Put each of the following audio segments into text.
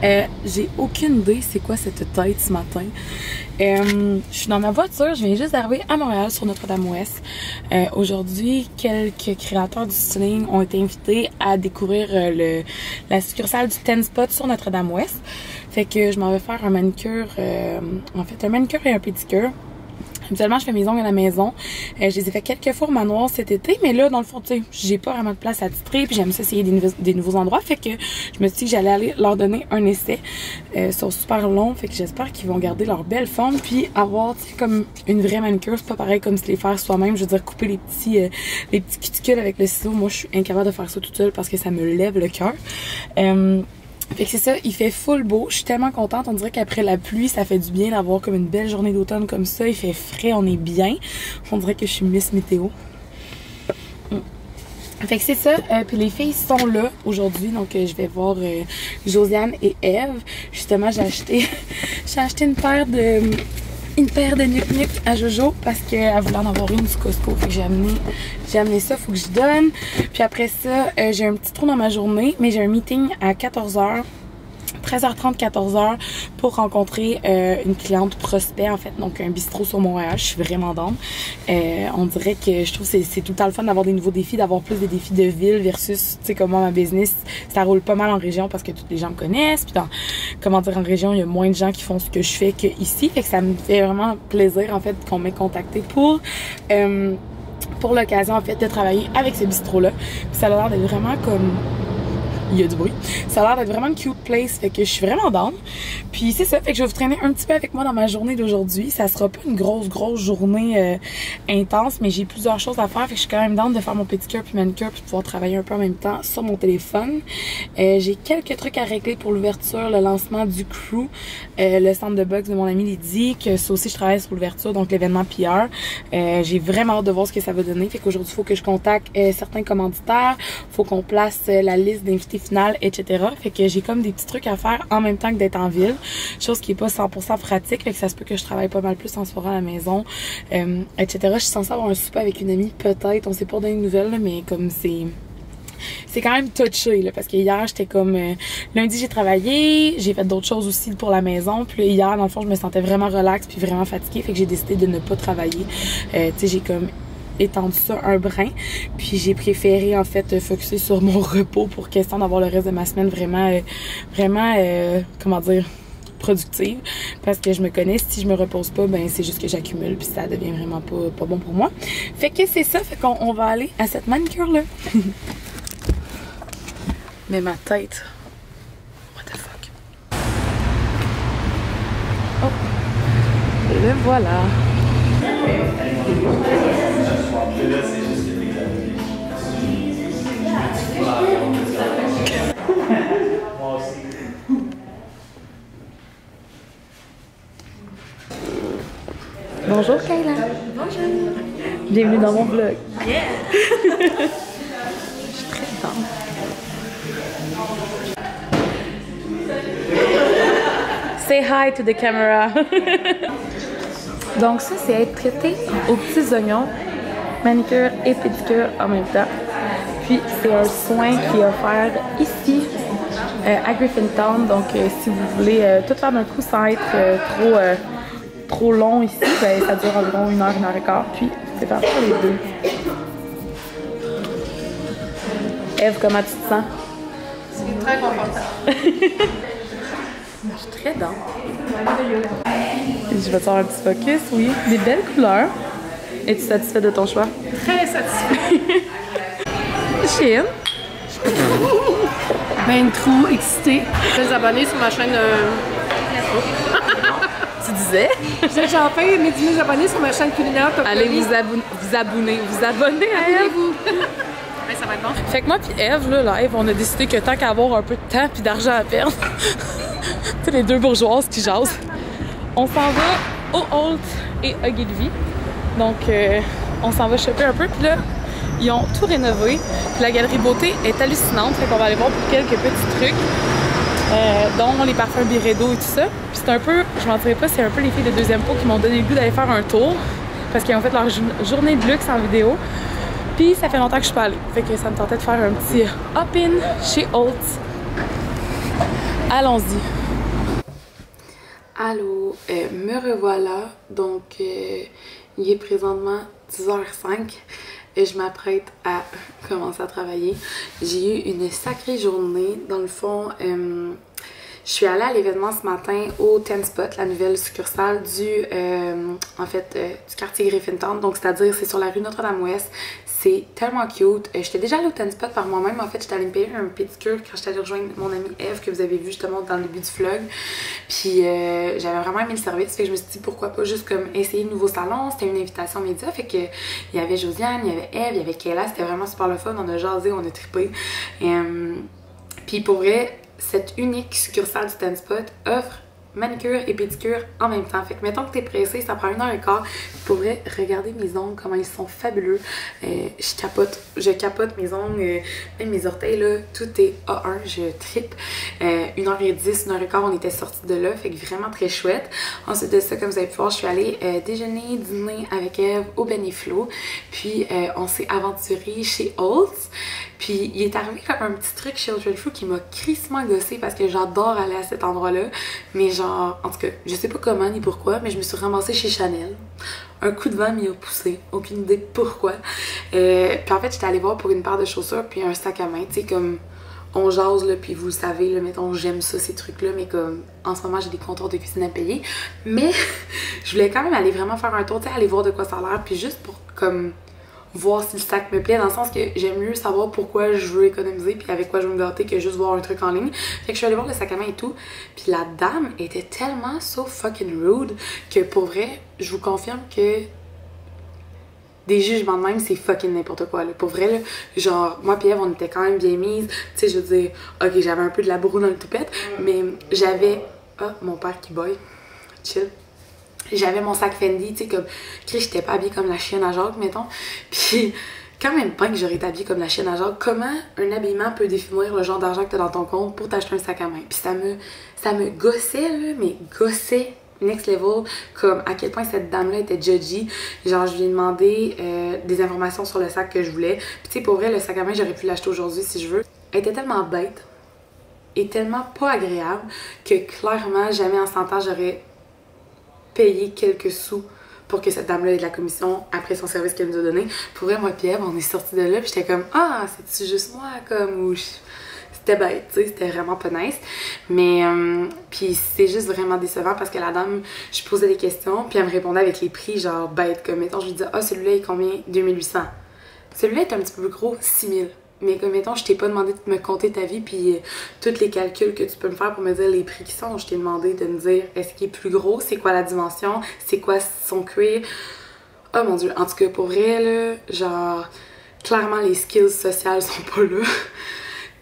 J'ai aucune idée c'est quoi cette tête ce matin. Je suis dans ma voiture, je viens juste d'arriver à Montréal sur Notre-Dame-Ouest. Aujourd'hui, quelques créateurs du styling ont été invités à découvrir la succursale du Ten Spot sur Notre-Dame-Ouest. Fait que je m'en vais faire un manicure, en fait un manicure et un pédicure. Habituellement, je fais mes ongles à la maison. Je les ai fait quelques fois au manoir cet été, mais là, dans le fond, tu sais, j'ai pas vraiment de place à titrer, puis j'aime ça essayer des nouveaux endroits. Fait que je me suis dit que j'allais aller leur donner un essai. Ils sont super longs, fait que j'espère qu'ils vont garder leur belle forme, puis avoir, tu sais, comme une vraie manicure. C'est pas pareil comme se les faire soi-même. Je veux dire, couper les petits cuticules avec le ciseau. Moi, je suis incapable de faire ça toute seule parce que ça me lève le cœur. Fait que c'est ça, il fait full beau. Je suis tellement contente. On dirait qu'après la pluie, ça fait du bien d'avoir comme une belle journée d'automne comme ça. Il fait frais, on est bien. On dirait que je suis Miss Météo. Fait que c'est ça. Puis les filles sont là aujourd'hui. Donc je vais voir Josiane et Eve. Justement, j'ai acheté une paire de nuc-nuc à Jojo parce qu'elle voulait en avoir une du Costco. Fait que j'ai amené ça, faut que je donne. Puis après ça, j'ai un petit trou dans ma journée, mais j'ai un meeting à 14h. 13h30, 14h pour rencontrer une cliente prospect en fait, donc un bistrot sur Montréal. Je suis vraiment down. On dirait que je trouve que c'est tout le temps le fun d'avoir des nouveaux défis, d'avoir plus des défis de ville versus, tu sais, comme moi, ma business, ça roule pas mal en région parce que tous les gens me connaissent. Puis comment dire, en région, il y a moins de gens qui font ce que je fais qu'ici. Fait que ça me fait vraiment plaisir en fait qu'on m'ait contacté pour l'occasion en fait de travailler avec ce bistrot-là. Puis ça a l'air d'être vraiment comme... Il y a du bruit. Ça a l'air d'être vraiment une cute place, fait que je suis vraiment down. Puis c'est ça, fait que je vais vous traîner un petit peu avec moi dans ma journée d'aujourd'hui. Ça sera pas une grosse journée intense, mais j'ai plusieurs choses à faire, fait que je suis quand même down de faire mon pédicure puis manicure puis de pouvoir travailler un peu en même temps sur mon téléphone. J'ai quelques trucs à régler pour l'ouverture, le lancement du crew, le centre de boxe de mon amie Lydie, que ça aussi je travaille sur l'ouverture, donc l'événement PR. J'ai vraiment hâte de voir ce que ça va donner, fait qu'aujourd'hui il faut que je contacte certains commanditaires, faut qu'on place la liste d'invités finale, etc. Fait que j'ai comme des petits trucs à faire en même temps que d'être en ville, chose qui est pas 100% pratique, fait que ça se peut que je travaille pas mal plus en soirée à la maison, etc. Je suis censée avoir un souper avec une amie, peut-être, on sait pas donner de nouvelles, là, mais comme c'est quand même touché, là, parce que hier, j'étais comme... lundi, j'ai travaillé, j'ai fait d'autres choses aussi pour la maison, puis hier, dans le fond, je me sentais vraiment relax puis vraiment fatiguée, fait que j'ai décidé de ne pas travailler. Tu sais, j'ai comme étendu ça un brin, puis j'ai préféré en fait focusser sur mon repos pour question d'avoir le reste de ma semaine vraiment comment dire, productive, parce que je me connais, si je me repose pas, ben c'est juste que j'accumule puis ça devient vraiment pas bon pour moi. Fait que c'est ça, fait qu'on va aller à cette manicure là. Mais ma tête, what the fuck. Oh, le voilà. Bonjour Kayla. Bonjour. Bienvenue dans mon vlog. Yeah. Je suis très contente. Say hi to the camera. Donc ça, c'est être traité aux petits oignons, manicure et pédicure en même temps. Puis c'est un soin qui est offert ici à Griffintown. Donc si vous voulez tout faire d'un coup sans être trop long ici, ben, ça dure environ 1 heure, 1 heure et quart. Puis c'est parti pour les deux. Eve, comment tu te sens? C'est très confortable. Je suis très dans. Je vais te faire un petit focus, oui. Des belles couleurs. Es-tu satisfaite de ton choix? Très satisfaite. Chine. Ben trop excitée. Très abonnée sur ma chaîne. Tu disais? J'ai enfin mes 10 000 abonnés sur ma chaîne culinaire. Allez vous abonner à elle. Abonnez-vous. Ben, ça va être bon. Fait que moi puis Eve, là, live, on a décidé que tant qu'à avoir un peu de temps puis d'argent à perdre, tu sais, les deux bourgeoises qui jasent, on s'en va au Holt et Ogilvy. Donc, on s'en va choper un peu. Puis là, ils ont tout rénové. Puis la galerie beauté est hallucinante. Fait qu'on va aller voir pour quelques petits trucs, dont les parfums Byredo et tout ça. Puis c'est un peu, je mentirais pas, c'est un peu les filles de Deuxième Pot qui m'ont donné le goût d'aller faire un tour. Parce qu'ils ont fait leur journée de luxe en vidéo. Puis ça fait longtemps que je suis pas allée. Fait que ça me tentait de faire un petit hop-in chez Holt Allons-y. Allô, me revoilà. Donc, il est présentement 10h05 et je m'apprête à commencer à travailler. J'ai eu une sacrée journée. Dans le fond, je suis allée à l'événement ce matin au Ten Spot, la nouvelle succursale du quartier Griffintown. Donc, c'est-à-dire, c'est sur la rue Notre-Dame-Ouest. C'est tellement cute. J'étais déjà allée au Ten Spot par moi-même. En fait, j'étais allée me payer un pédicure quand j'étais allée rejoindre mon amie Eve, que vous avez vu justement dans le début du vlog. Puis, j'avais vraiment aimé le service. Fait que je me suis dit, pourquoi pas juste comme essayer le nouveau salon. C'était une invitation média. Fait que il y avait Josiane, il y avait Eve, il y avait Kayla. C'était vraiment super le fun. On a jasé, on a trippé. Puis, pour vrai, cette unique succursale du Ten Spot offre manicure et pédicure en même temps. Fait que mettons que t'es pressé, ça prend 1h15. Pour vrai, regardez mes ongles, comment ils sont fabuleux. Je capote mes ongles, même mes orteils là, tout est A1, je trippe. 1h10, 1h15, on était sortis de là, fait que vraiment très chouette. Ensuite de ça, comme vous allez pu voir, je suis allée déjeuner, dîner avec Eve au Beniflo. Puis on s'est aventuré chez Holtz. Puis il est arrivé comme un petit truc chez Ultra True qui m'a crissement gossé parce que j'adore aller à cet endroit-là. Mais genre, en tout cas, je sais pas comment ni pourquoi, mais je me suis ramassée chez Chanel. Un coup de vent m'y a poussé, aucune idée pourquoi. Puis en fait, j'étais allée voir pour une paire de chaussures puis un sac à main, tu sais, comme on jase là, puis vous le savez, là, mettons, j'aime ça, ces trucs-là, mais comme en ce moment, j'ai des comptoirs de cuisine à payer. Mais je voulais quand même aller vraiment faire un tour, tu sais, aller voir de quoi ça a l'air, puis juste pour comme voir si le sac me plaît, dans le sens que j'aime mieux savoir pourquoi je veux économiser puis avec quoi je veux me gâter que juste voir un truc en ligne. Fait que je suis allée voir le sac à main et tout, puis la dame était tellement so fucking rude que pour vrai, je vous confirme que des jugements de même, c'est fucking n'importe quoi, là. Pour vrai, là, genre, moi pis Eve, on était quand même bien mises. Tu sais, je veux dire, ok, j'avais un peu de la broue dans le toupette, mais j'avais... Ah, mon père qui boy. Chill. J'avais mon sac Fendi, tu sais, comme... j'étais pas habillée comme la chienne à Jacques, mettons. Puis, quand même pas que j'aurais été habillée comme la chienne à Jacques, comment un habillement peut définir le genre d'argent que t'as dans ton compte pour t'acheter un sac à main? Puis ça me gossait, là, mais gossait next level, comme à quel point cette dame-là était judgy. Genre, je lui ai demandé des informations sur le sac que je voulais. Puis, tu sais, pour vrai, le sac à main, j'aurais pu l'acheter aujourd'hui si je veux. Elle était tellement bête et tellement pas agréable que clairement, jamais en 100 ans, j'aurais payer quelques sous pour que cette dame-là ait de la commission après son service qu'elle nous a donné. Pour vrai, moi et Eve, on est sortis de là, puis j'étais comme « Ah, c'est-tu juste moi? » Comme, ou c'était bête, tu sais, c'était vraiment pas nice. Mais, puis c'est juste vraiment décevant parce que la dame, je posais des questions, puis elle me répondait avec les prix, genre bête, comme, mettons, je lui disais « Ah, celui-là est combien? 2800. » Celui-là est un petit peu plus gros, 6000. Mais comme mettons, je t'ai pas demandé de me compter ta vie puis tous les calculs que tu peux me faire pour me dire les prix qui sont. Je t'ai demandé de me dire est-ce qu'il est plus gros, c'est quoi la dimension, c'est quoi son cuir. Oh mon dieu, en tout cas pour vrai là, genre clairement les skills sociales sont pas là.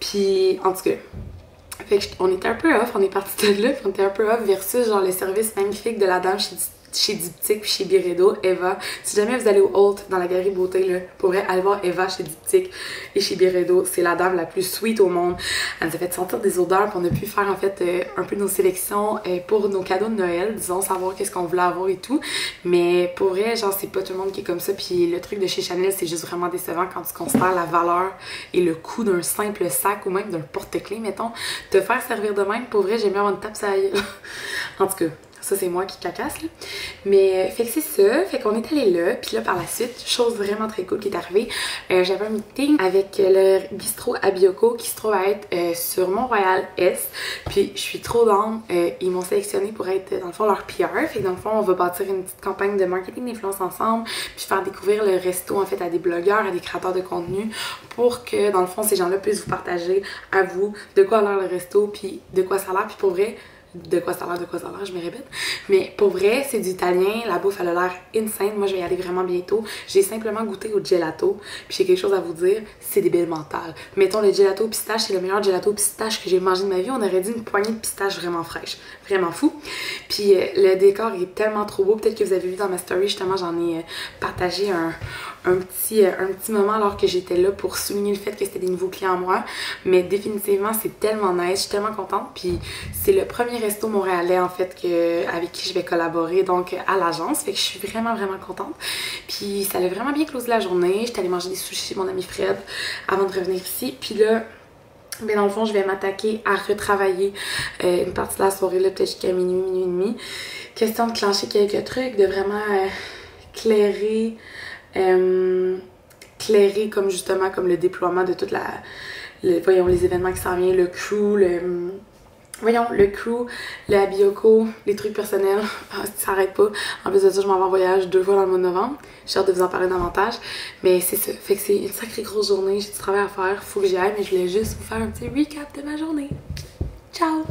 Puis en tout cas, fait que on était un peu off, on est parti de là, puis on était un peu off versus genre le service magnifique de la dame chez Diptyque puis chez Byredo, Eva. Si jamais vous allez au Holt dans la galerie beauté, là, pour vrai, allez voir Eva chez Diptyque et chez Byredo. C'est la dame la plus sweet au monde. Elle nous a fait sentir des odeurs, puis on a pu faire en fait un peu nos sélections pour nos cadeaux de Noël, disons, savoir qu'est-ce qu'on voulait avoir et tout. Mais pour vrai, genre, c'est pas tout le monde qui est comme ça. Puis le truc de chez Chanel, c'est juste vraiment décevant quand tu considères la valeur et le coût d'un simple sac ou même d'un porte-clés, mettons. Te faire servir de même, pour vrai, j'aime bien avoir une tape sur la gueule. En tout cas. Ça, c'est moi qui cacasse, là. Mais, fait que c'est ça. Fait qu'on est allé là. Puis là, par la suite, chose vraiment très cool qui est arrivée, j'avais un meeting avec le bistrot Abioko qui se trouve à être sur Mont-Royal-Est. Puis, je suis trop down. Ils m'ont sélectionné pour être, dans le fond, leur PR. Fait que, dans le fond, on va bâtir une petite campagne de marketing d'influence ensemble. Puis, faire découvrir le resto, en fait, à des blogueurs, à des créateurs de contenu pour que, dans le fond, ces gens-là puissent vous partager à vous de quoi a l'air le resto, puis de quoi ça a l'air. Puis, pour vrai, de quoi ça a l'air, je me répète. Mais pour vrai, c'est du italien, la bouffe elle a l'air insane. Moi je vais y aller vraiment bientôt. J'ai simplement goûté au gelato, puis j'ai quelque chose à vous dire, c'est débile mental. Mettons le gelato pistache, c'est le meilleur gelato pistache que j'ai mangé de ma vie. On aurait dit une poignée de pistache vraiment fraîche, vraiment fou. Puis le décor est tellement trop beau, peut-être que vous avez vu dans ma story, justement j'en ai partagé un petit moment alors que j'étais là pour souligner le fait que c'était des nouveaux clients à moi. Mais définitivement, c'est tellement nice, je suis tellement contente. Puis c'est le premier resto montréalais en fait avec qui je vais collaborer donc à l'agence. Fait que je suis vraiment contente. Puis ça a vraiment bien closé la journée. J'étais allée manger des sushis chez mon ami Fred avant de revenir ici. Puis là, Mais dans le fond, je vais m'attaquer à retravailler une partie de la soirée, là, peut-être jusqu'à minuit, minuit et demi. Question de clencher quelques trucs, de vraiment clairer comme justement comme le déploiement de toute voyons, les événements qui s'en viennent, le crew, le crew, la Bioco, les trucs personnels, ça arrête pas. En plus de ça, je m'en vais en voyage 2 fois dans le mois de novembre. J'ai hâte de vous en parler davantage. Mais c'est ça. Fait que c'est une sacrée grosse journée. J'ai du travail à faire. Faut que j'y aille, mais je voulais juste vous faire un petit recap de ma journée. Ciao!